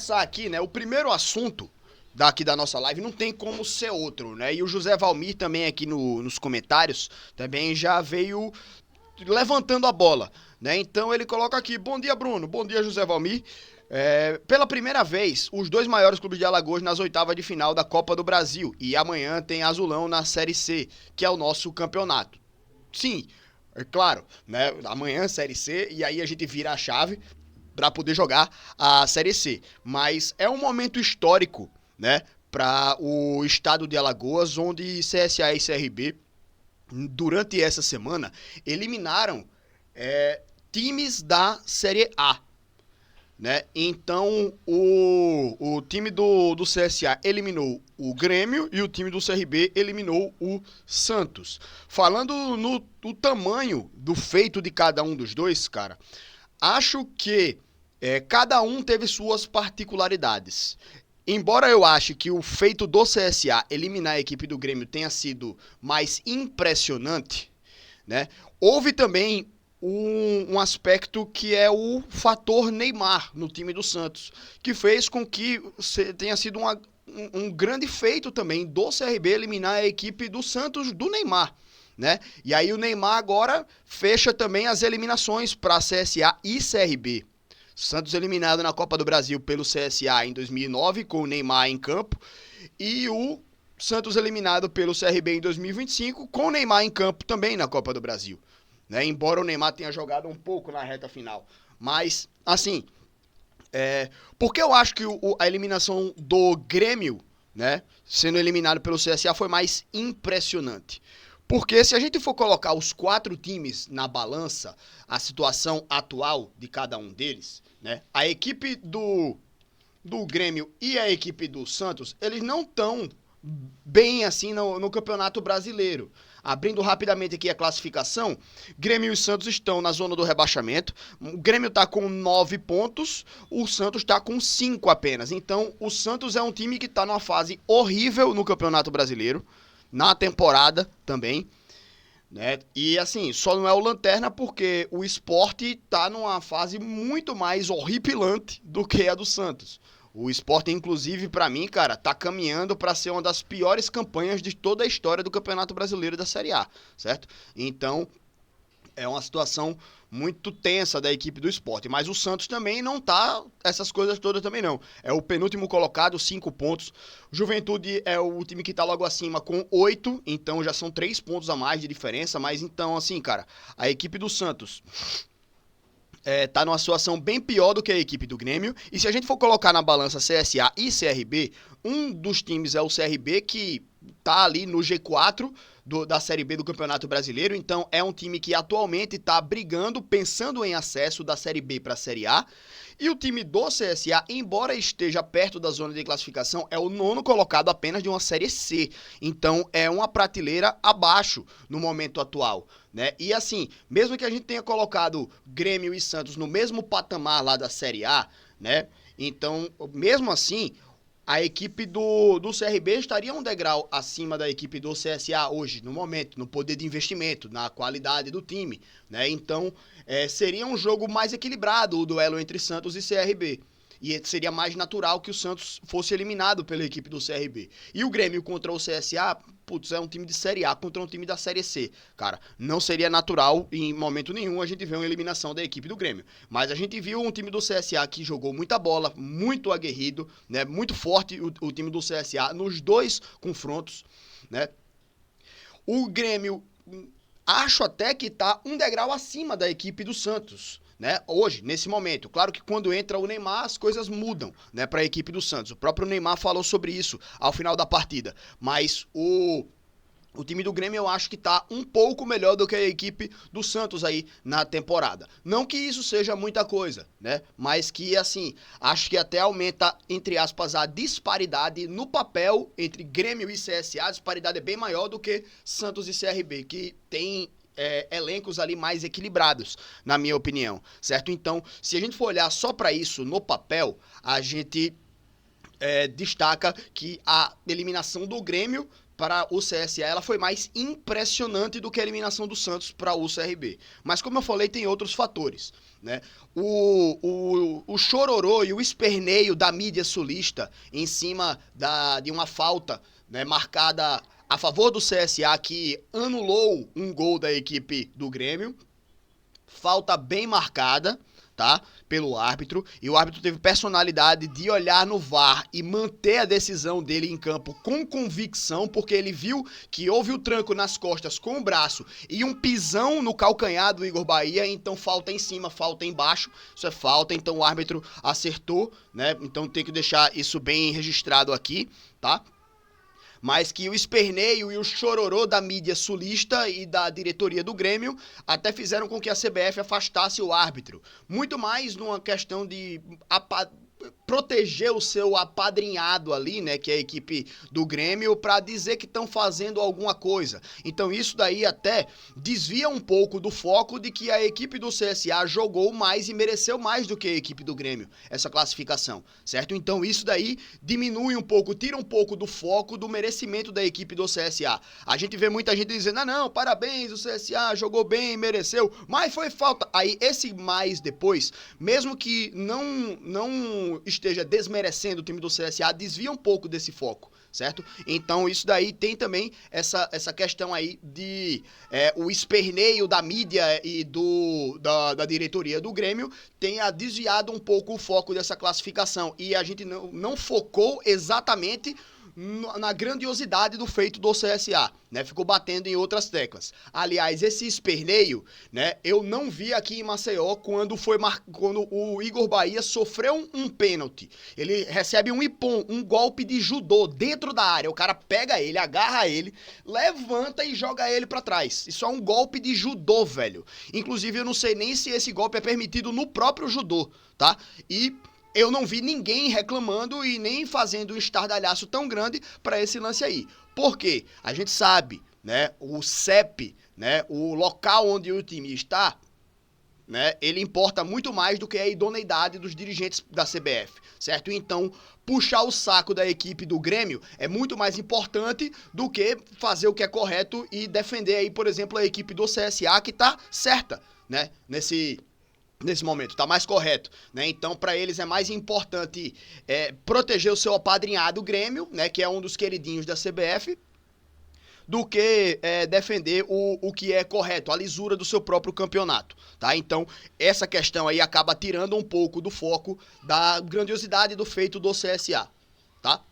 começar aqui, né, o primeiro assunto daqui da nossa live não tem como ser outro, né? E o José Valmir também aqui nos comentários também já veio levantando a bola, né? Então ele coloca aqui: bom dia, Bruno, bom dia, José Valmir. Pela primeira vez, os dois maiores clubes de Alagoas nas oitavas de final da Copa do Brasil, e amanhã tem Azulão na Série C, que é o nosso campeonato. Sim, é claro, né? Amanhã Série C, e aí a gente vira a chave para poder jogar a Série C. Mas é um momento histórico, né, para o estado de Alagoas, onde CSA e CRB, durante essa semana, eliminaram times da Série A. Né? Então, o time do CSA eliminou o Grêmio e o time do CRB eliminou o Santos. Falando no tamanho do feito de cada um dos dois, cara, acho que cada um teve suas particularidades. Embora eu ache que o feito do CSA eliminar a equipe do Grêmio tenha sido mais impressionante, né? Houve também um aspecto que é o fator Neymar no time do Santos, que fez com que tenha sido um grande feito também do CRB eliminar a equipe do Santos do Neymar, né? E aí o Neymar agora fecha também as eliminações para CSA e CRB. Santos eliminado na Copa do Brasil pelo CSA em 2009, com o Neymar em campo, e o Santos eliminado pelo CRB em 2025, com o Neymar em campo também na Copa do Brasil. Né? Embora o Neymar tenha jogado um pouco na reta final. Mas, assim, porque eu acho que a eliminação do Grêmio, né, sendo eliminado pelo CSA, foi mais impressionante. Porque se a gente for colocar os 4 times na balança, a situação atual de cada um deles, né, a equipe do Grêmio e a equipe do Santos, eles não estão bem assim no Campeonato Brasileiro. Abrindo rapidamente aqui a classificação, Grêmio e Santos estão na zona do rebaixamento. O Grêmio está com 9 pontos, o Santos está com 5 apenas. Então, o Santos é um time que está numa fase horrível no Campeonato Brasileiro, na temporada também. Né? E assim, só não é o Lanterna porque o Sport está numa fase muito mais horripilante do que a do Santos. O Sport, inclusive, pra mim, cara, tá caminhando pra ser uma das piores campanhas de toda a história do Campeonato Brasileiro da Série A, certo? Então, é uma situação muito tensa da equipe do Sport. Mas o Santos também não tá essas coisas todas também não. É o penúltimo colocado, 5 pontos. Juventude é o time que tá logo acima com 8, então já são 3 pontos a mais de diferença. Mas então, assim, cara, a equipe do Santos tá numa situação bem pior do que a equipe do Grêmio. E se a gente for colocar na balança CSA e CRB, um dos times é o CRB, que tá ali no G4 da Série B do Campeonato Brasileiro. Então é um time que atualmente está brigando, pensando em acesso da Série B para a Série A. E o time do CSA, embora esteja perto da zona de classificação, é o 9º colocado apenas de uma Série C. Então é uma prateleira abaixo no momento atual. Né? E assim, mesmo que a gente tenha colocado Grêmio e Santos no mesmo patamar lá da Série A, né? Então, mesmo assim, a equipe do CRB estaria um degrau acima da equipe do CSA hoje, no momento, no poder de investimento, na qualidade do time, né? Então, seria um jogo mais equilibrado o duelo entre Santos e CRB. E seria mais natural que o Santos fosse eliminado pela equipe do CRB. E o Grêmio contra o CSA, putz, é um time de Série A contra um time da Série C. Cara, não seria natural em momento nenhum a gente ver uma eliminação da equipe do Grêmio. Mas a gente viu um time do CSA que jogou muita bola, muito aguerrido, né? Muito forte o time do CSA nos 2 confrontos, né? O Grêmio, acho até que tá um degrau acima da equipe do Santos. Né? Hoje, nesse momento. Claro que quando entra o Neymar, as coisas mudam, né, para a equipe do Santos. O próprio Neymar falou sobre isso ao final da partida. Mas o time do Grêmio eu acho que tá um pouco melhor do que a equipe do Santos aí na temporada. Não que isso seja muita coisa, né? Mas que, assim, acho que até aumenta, entre aspas, a disparidade no papel entre Grêmio e CSA. A disparidade é bem maior do que Santos e CRB, que tem elencos ali mais equilibrados, na minha opinião, certo? Então, se a gente for olhar só para isso no papel, a gente destaca que a eliminação do Grêmio para o CSA ela foi mais impressionante do que a eliminação do Santos para o CRB. Mas como eu falei, tem outros fatores, né? O chororô e o esperneio da mídia sulista em cima de uma falta, né, marcada a favor do CSA que anulou um gol da equipe do Grêmio, falta bem marcada, tá? Pelo árbitro, e o árbitro teve personalidade de olhar no VAR e manter a decisão dele em campo com convicção, porque ele viu que houve o tranco nas costas com o braço e um pisão no calcanhar do Igor Bahia, então falta em cima, falta embaixo, isso é falta, então o árbitro acertou, né? Então tem que deixar isso bem registrado aqui, tá? Mas que o esperneio e o chororô da mídia sulista e da diretoria do Grêmio até fizeram com que a CBF afastasse o árbitro. Muito mais numa questão de proteger o seu apadrinhado ali, né, que é a equipe do Grêmio, para dizer que estão fazendo alguma coisa. Então isso daí até desvia um pouco do foco de que a equipe do CSA jogou mais e mereceu mais do que a equipe do Grêmio, essa classificação, certo? Então isso daí diminui um pouco, tira um pouco do foco do merecimento da equipe do CSA. A gente vê muita gente dizendo, não, parabéns, o CSA jogou bem, mereceu, mas foi falta. Aí esse mais depois, mesmo que não esteja desmerecendo o time do CSA, desvia um pouco desse foco, certo? Então isso daí tem também essa questão aí de o esperneio da mídia e da diretoria do Grêmio tenha desviado um pouco o foco dessa classificação, e a gente não focou exatamente na grandiosidade do feito do CSA, né? Ficou batendo em outras teclas. Aliás, esse esperneio, né, eu não vi aqui em Maceió quando o Igor Bahia sofreu um pênalti. Ele recebe um ipom, um golpe de judô dentro da área. O cara pega ele, agarra ele, levanta e joga ele pra trás. Isso é um golpe de judô, velho. Inclusive, eu não sei nem se esse golpe é permitido no próprio judô, tá? E eu não vi ninguém reclamando e nem fazendo um estardalhaço tão grande para esse lance aí. Por quê? A gente sabe, né, o CEP, né, o local onde o time está, né, ele importa muito mais do que a idoneidade dos dirigentes da CBF, certo? Então, puxar o saco da equipe do Grêmio é muito mais importante do que fazer o que é correto e defender aí, por exemplo, a equipe do CSA que tá certa, né, nesse momento, tá mais correto, né? Então, para eles é mais importante proteger o seu apadrinhado Grêmio, né? Que é um dos queridinhos da CBF, do que defender o que é correto, a lisura do seu próprio campeonato, tá? Então, essa questão aí acaba tirando um pouco do foco da grandiosidade do feito do CSA, tá?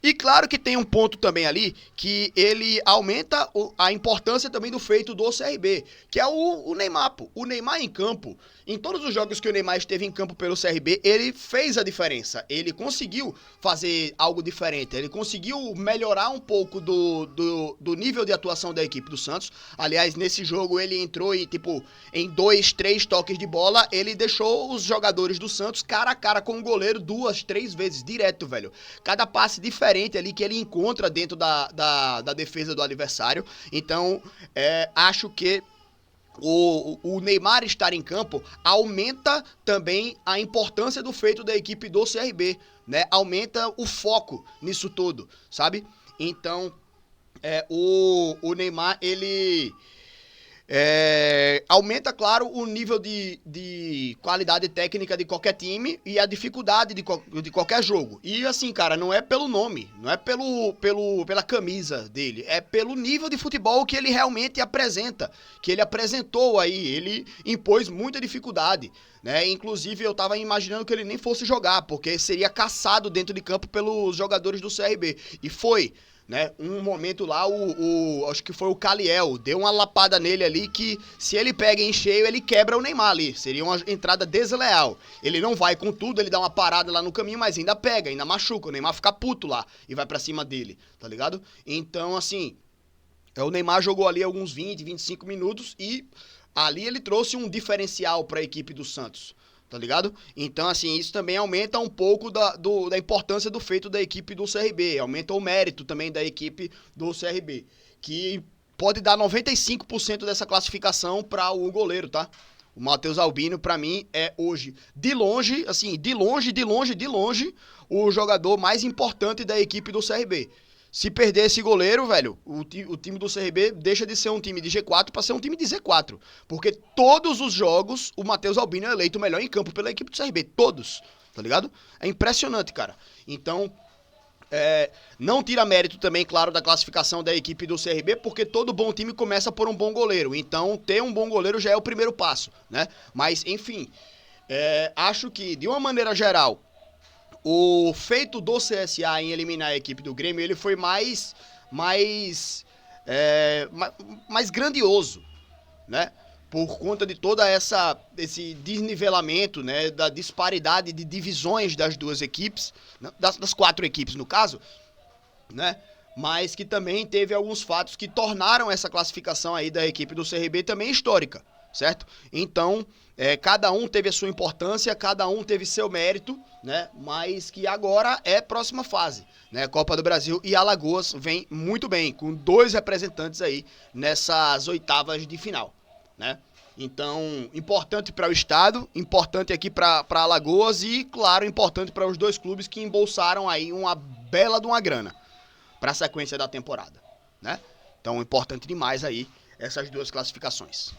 E claro que tem um ponto também ali que ele aumenta a importância também do feito do CRB, que é o Neymar, pô. O Neymar em campo, em todos os jogos que o Neymar esteve em campo pelo CRB, ele fez a diferença. Ele conseguiu fazer algo diferente, ele conseguiu melhorar um pouco do nível de atuação da equipe do Santos. Aliás, nesse jogo ele entrou e, em 2, 3 toques de bola, ele deixou os jogadores do Santos cara a cara com o goleiro 2, 3 vezes, direto, velho. Cada passe diferente ali que ele encontra dentro da defesa do adversário. Então, acho que o Neymar estar em campo aumenta também a importância do feito da equipe do CRB, né? Aumenta o foco nisso tudo, sabe? Então, o Neymar, ele aumenta, claro, o nível de qualidade técnica de qualquer time e a dificuldade de qualquer jogo. E assim, cara, não é pelo nome, não é pela camisa dele, é pelo nível de futebol que ele realmente apresenta, que ele apresentou aí, ele impôs muita dificuldade, né? Inclusive eu tava imaginando que ele nem fosse jogar, porque seria caçado dentro de campo pelos jogadores do CRB, e foi, né? Um momento lá, acho que foi o Caliel, deu uma lapada nele ali que, se ele pega em cheio, ele quebra o Neymar ali. Seria uma entrada desleal. Ele não vai com tudo, ele dá uma parada lá no caminho, mas ainda pega, ainda machuca. O Neymar fica puto lá e vai pra cima dele, tá ligado? Então, assim, o Neymar jogou ali alguns 20, 25 minutos e ali ele trouxe um diferencial pra equipe do Santos, tá ligado? Então, assim, isso também aumenta um pouco da importância do feito da equipe do CRB, aumenta o mérito também da equipe do CRB, que pode dar 95% dessa classificação para o goleiro, tá? O Matheus Albino, para mim, é hoje, de longe, assim, de longe, o jogador mais importante da equipe do CRB, Se perder esse goleiro, velho, o time do CRB deixa de ser um time de G4 para ser um time de Z4. Porque todos os jogos o Matheus Albino é eleito o melhor em campo pela equipe do CRB. Todos, tá ligado? É impressionante, cara. Então, não tira mérito também, claro, da classificação da equipe do CRB, porque todo bom time começa por um bom goleiro. Então, ter um bom goleiro já é o primeiro passo, né? Mas, enfim, acho que, de uma maneira geral, o feito do CSA em eliminar a equipe do Grêmio, ele foi mais grandioso, né? Por conta de toda esse desnivelamento, né? Da disparidade de divisões das duas equipes, das 4 equipes no caso, né? Mas que também teve alguns fatos que tornaram essa classificação aí da equipe do CRB também histórica, certo? Então, cada um teve a sua importância, cada um teve seu mérito, né? Mas que agora é próxima fase, né? Copa do Brasil e Alagoas vem muito bem, com 2 representantes aí nessas oitavas de final, né? Então, importante para o estado, importante aqui para Alagoas e, claro, importante para os 2 clubes que embolsaram aí uma bela de uma grana para a sequência da temporada, né? Então, importante demais aí essas 2 classificações.